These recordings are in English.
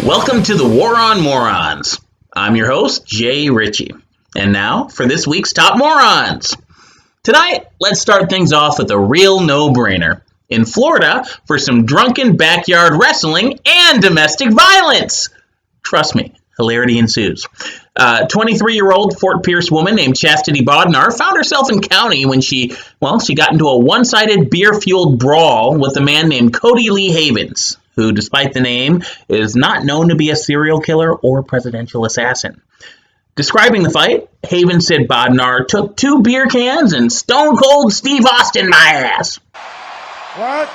Welcome to the War on Morons. I'm your host, Jay Ritchie. And now for this week's Top Morons. Tonight, let's start things off with a real no-brainer. In Florida, for some drunken backyard wrestling and domestic violence. Trust me, hilarity ensues. 23-year-old Fort Pierce woman named Chastity Bodnar found herself in county when she got into a one-sided beer-fueled brawl with a man named Cody Lee Havens, who, despite the name, is not known to be a serial killer or presidential assassin. Describing the fight, Havens said Bodnar took 2 beer cans and Stone Cold Steve Austin my ass. What?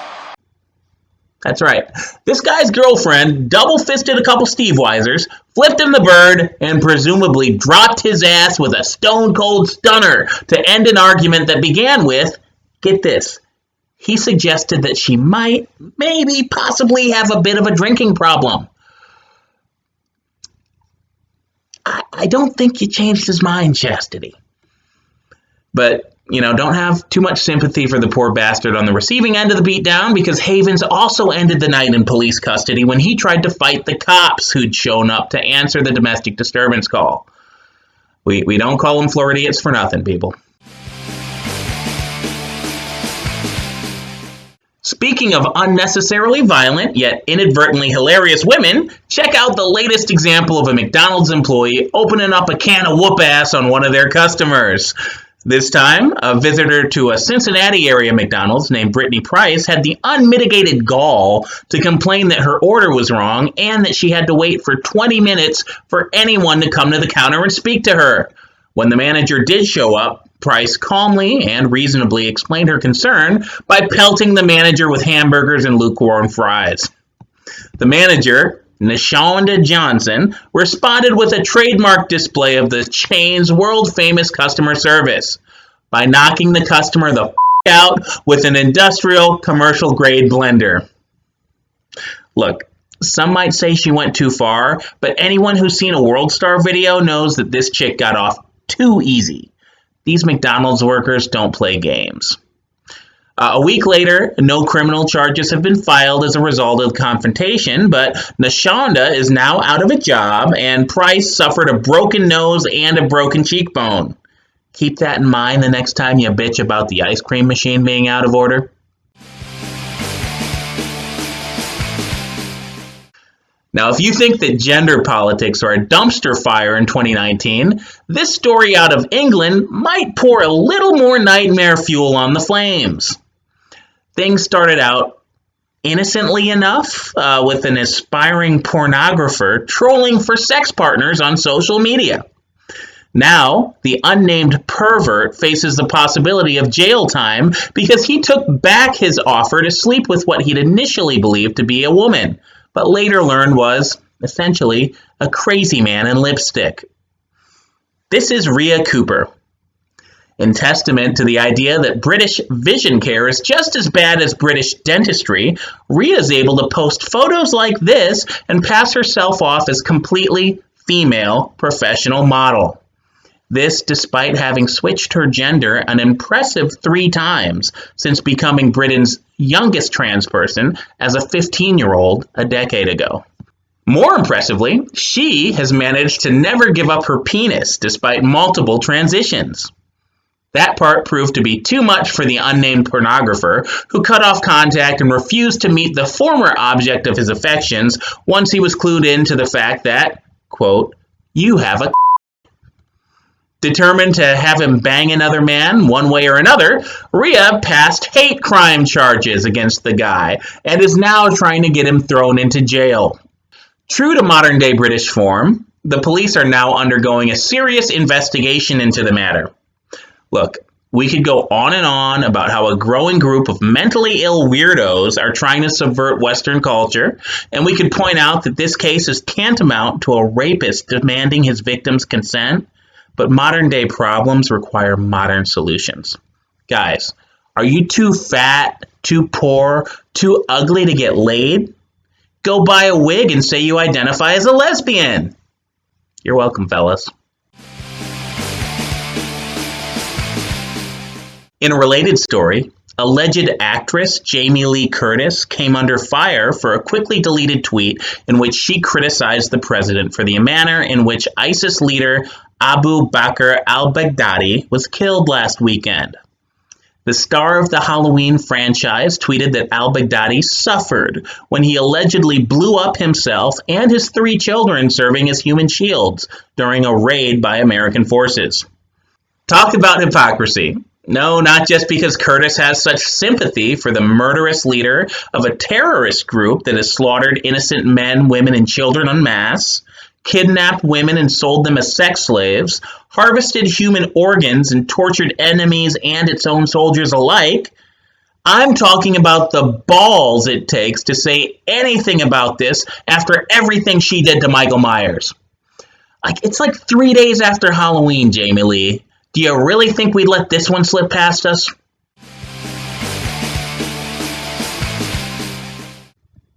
That's right. This guy's girlfriend double-fisted a couple Steve Weisers, flipped him the bird, and presumably dropped his ass with a stone-cold stunner to end an argument that began with, get this, he suggested that she might, maybe, possibly have a bit of a drinking problem. I don't think you changed his mind, Chastity. But, don't have too much sympathy for the poor bastard on the receiving end of the beatdown, because Havens also ended the night in police custody when he tried to fight the cops who'd shown up to answer the domestic disturbance call. We don't call them Floridians for nothing, people. Speaking of unnecessarily violent, yet inadvertently hilarious women, check out the latest example of a McDonald's employee opening up a can of whoop-ass on one of their customers. This time, a visitor to a Cincinnati area McDonald's named Brittany Price had the unmitigated gall to complain that her order was wrong and that she had to wait for 20 minutes for anyone to come to the counter and speak to her. When the manager did show up, Price calmly and reasonably explained her concern by pelting the manager with hamburgers and lukewarm fries. The manager, Nashonda Johnson, responded with a trademark display of the chain's world-famous customer service by knocking the customer the out with an industrial, commercial-grade blender. Look, some might say she went too far, but anyone who's seen a World Star video knows that this chick got off too easy. These McDonald's workers don't play games. A week later, no criminal charges have been filed as a result of the confrontation, but Nashonda is now out of a job, and Price suffered a broken nose and a broken cheekbone. Keep that in mind the next time you bitch about the ice cream machine being out of order. Now, if you think that gender politics are a dumpster fire in 2019, this story out of England might pour a little more nightmare fuel on the flames. Things started out innocently enough with an aspiring pornographer trolling for sex partners on social media. Now, the unnamed pervert faces the possibility of jail time because he took back his offer to sleep with what he'd initially believed to be a woman, but later learned was, essentially, a crazy man in lipstick. This is Rhea Cooper. In testament to the idea that British vision care is just as bad as British dentistry, Rhea is able to post photos like this and pass herself off as completely female professional model. This despite having switched her gender an impressive 3 times since becoming Britain's youngest trans person as a 15-year-old a decade ago. More impressively, she has managed to never give up her penis despite multiple transitions. That part proved to be too much for the unnamed pornographer, who cut off contact and refused to meet the former object of his affections once he was clued in to the fact that, quote, you have a Determined to have him bang another man one way or another, Rhea passed hate crime charges against the guy and is now trying to get him thrown into jail. True to modern-day British form, the police are now undergoing a serious investigation into the matter. Look, we could go on and on about how a growing group of mentally ill weirdos are trying to subvert Western culture, and we could point out that this case is tantamount to a rapist demanding his victim's consent, but modern-day problems require modern solutions. Guys, are you too fat, too poor, too ugly to get laid? Go buy a wig and say you identify as a lesbian. You're welcome, fellas. In a related story, Alleged actress Jamie Lee Curtis came under fire for a quickly deleted tweet in which she criticized the president for the manner in which ISIS leader Abu Bakr al-Baghdadi was killed last weekend. The star of the Halloween franchise tweeted that al-Baghdadi suffered when he allegedly blew up himself and his 3 children serving as human shields during a raid by American forces. Talk about hypocrisy. No, not just because Curtis has such sympathy for the murderous leader of a terrorist group that has slaughtered innocent men, women, and children en masse, kidnapped women and sold them as sex slaves, harvested human organs and tortured enemies and its own soldiers alike. I'm talking about the balls it takes to say anything about this after everything she did to Michael Myers. It's like 3 days after Halloween, Jamie Lee. Do you really think we'd let this one slip past us?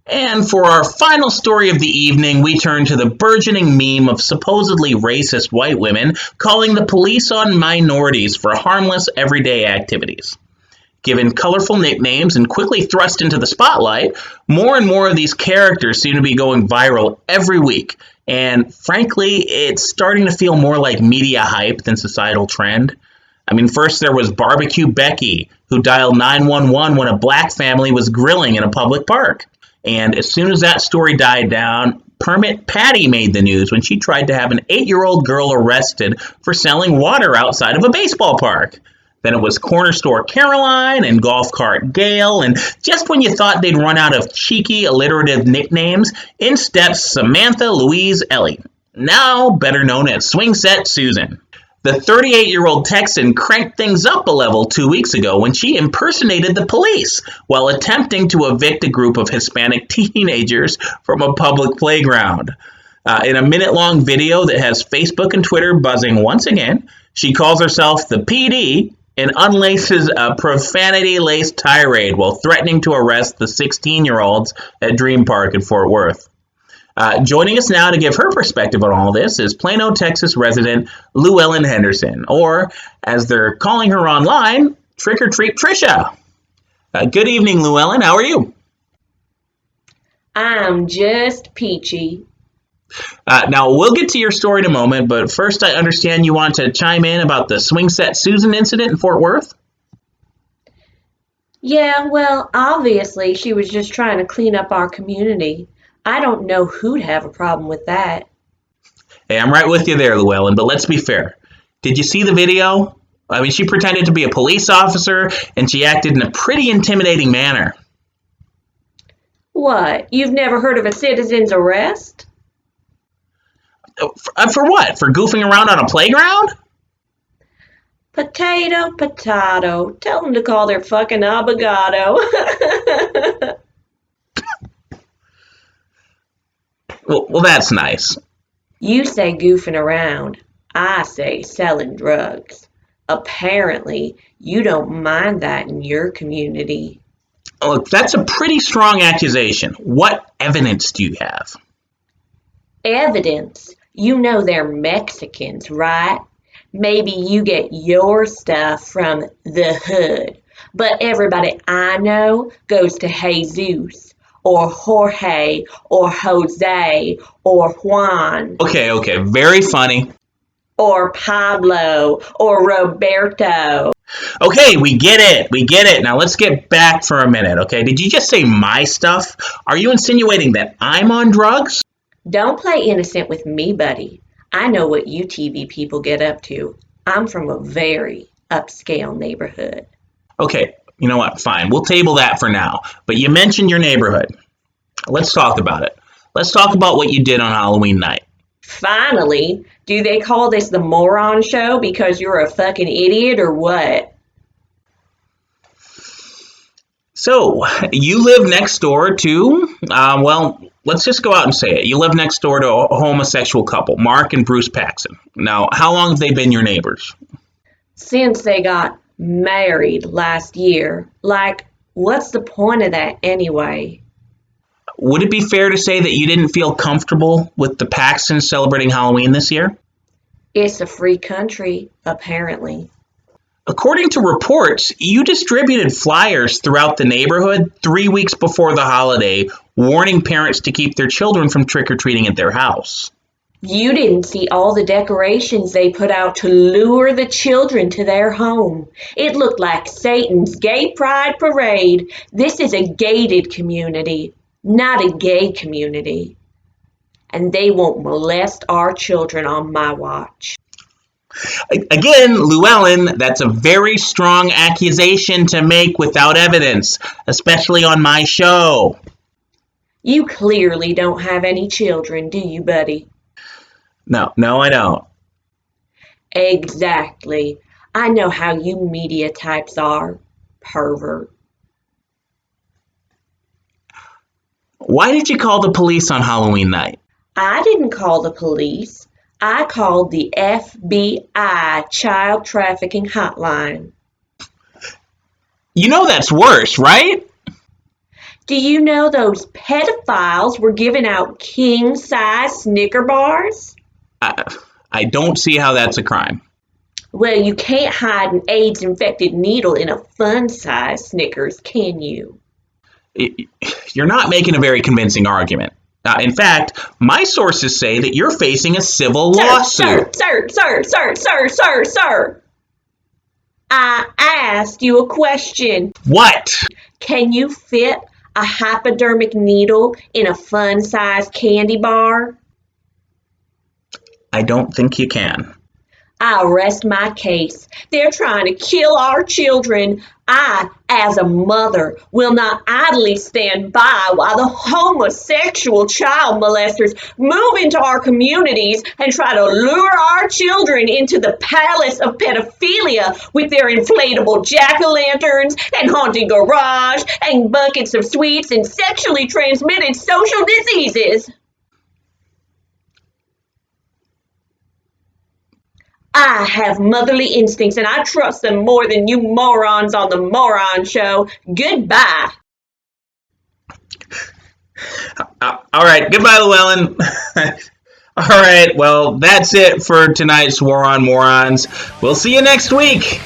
And for our final story of the evening, we turn to the burgeoning meme of supposedly racist white women calling the police on minorities for harmless everyday activities. Given colorful nicknames and quickly thrust into the spotlight, more and more of these characters seem to be going viral every week. And frankly, it's starting to feel more like media hype than societal trend. I mean, first there was Barbecue Becky, who dialed 911 when a black family was grilling in a public park. And as soon as that story died down, Permit Patty made the news when she tried to have an 8-year-old girl arrested for selling water outside of a baseball park. Then it was Corner Store Caroline and Golf Cart Gail, and just when you thought they'd run out of cheeky, alliterative nicknames, in steps Samantha Louise Ellie, now better known as Swing Set Susan. The 38-year-old Texan cranked things up a level 2 weeks ago when she impersonated the police while attempting to evict a group of Hispanic teenagers from a public playground. In a minute-long video that has Facebook and Twitter buzzing once again, she calls herself the PD and unlaces a profanity-laced tirade while threatening to arrest the 16-year-olds at Dream Park in Fort Worth. Joining us now to give her perspective on all this is Plano, Texas resident Llewellyn Henderson, or as they're calling her online, Trick or Treat Trisha. Good evening, Llewellyn. How are you? I'm just peachy. Now, we'll get to your story in a moment, but first I understand you want to chime in about the Swing Set Susan incident in Fort Worth? Yeah, well, obviously she was just trying to clean up our community. I don't know who'd have a problem with that. Hey, I'm right with you there, Llewellyn, but let's be fair. Did you see the video? I mean, she pretended to be a police officer, and she acted in a pretty intimidating manner. What, you've never heard of a citizen's arrest? For what? For goofing around on a playground? Potato, potato. Tell them to call their fucking abogado. Well, that's nice. You say goofing around. I say selling drugs. Apparently, you don't mind that in your community. Look, that's a pretty strong accusation. What evidence do you have? Evidence? You know they're Mexicans, right? Maybe you get your stuff from the hood, but everybody I know goes to Jesus, or Jorge, or Jose, or Juan. Okay, very funny. Or Pablo, or Roberto. Okay, we get it. Now let's get back for a minute, okay? Did you just say my stuff? Are you insinuating that I'm on drugs? Don't play innocent with me, buddy. I know what you TV people get up to. I'm from a very upscale neighborhood. Okay, you know what? Fine. We'll table that for now. But you mentioned your neighborhood. Let's talk about it. Let's talk about what you did on Halloween night. Finally, do they call this the Moron Show because you're a fucking idiot or what? So, you live next door to, let's just go out and say it. You live next door to a homosexual couple, Mark and Bruce Paxson. Now, how long have they been your neighbors? Since they got married last year. Like, what's the point of that anyway? Would it be fair to say that you didn't feel comfortable with the Paxtons celebrating Halloween this year? It's a free country, apparently. According to reports, you distributed flyers throughout the neighborhood 3 weeks before the holiday, warning parents to keep their children from trick-or-treating at their house. You didn't see all the decorations they put out to lure the children to their home. It looked like Satan's gay pride parade. This is a gated community, not a gay community. And they won't molest our children on my watch. Again, Llewellyn, that's a very strong accusation to make without evidence, especially on my show. You clearly don't have any children, do you, buddy? No, I don't. Exactly. I know how you media types are, pervert. Why did you call the police on Halloween night? I didn't call the police. I called the FBI child trafficking hotline. You know that's worse, right? Do you know those pedophiles were giving out king-size Snicker bars? I don't see how that's a crime. Well, you can't hide an AIDS-infected needle in a fun-size Snickers, can you? You're not making a very convincing argument. In fact, my sources say that you're facing a civil lawsuit. Sir. I asked you a question. What? Can you fit a hypodermic needle in a fun-size candy bar? I don't think you can. I'll rest my case. They're trying to kill our children. I, as a mother, will not idly stand by while the homosexual child molesters move into our communities and try to lure our children into the palace of pedophilia with their inflatable jack-o'-lanterns and haunted garage and buckets of sweets and sexually transmitted social diseases. I have motherly instincts and I trust them more than you morons on the Moron Show. Goodbye. All right, goodbye, Llewellyn. All right, well, that's it for tonight's War on Morons. We'll see you next week.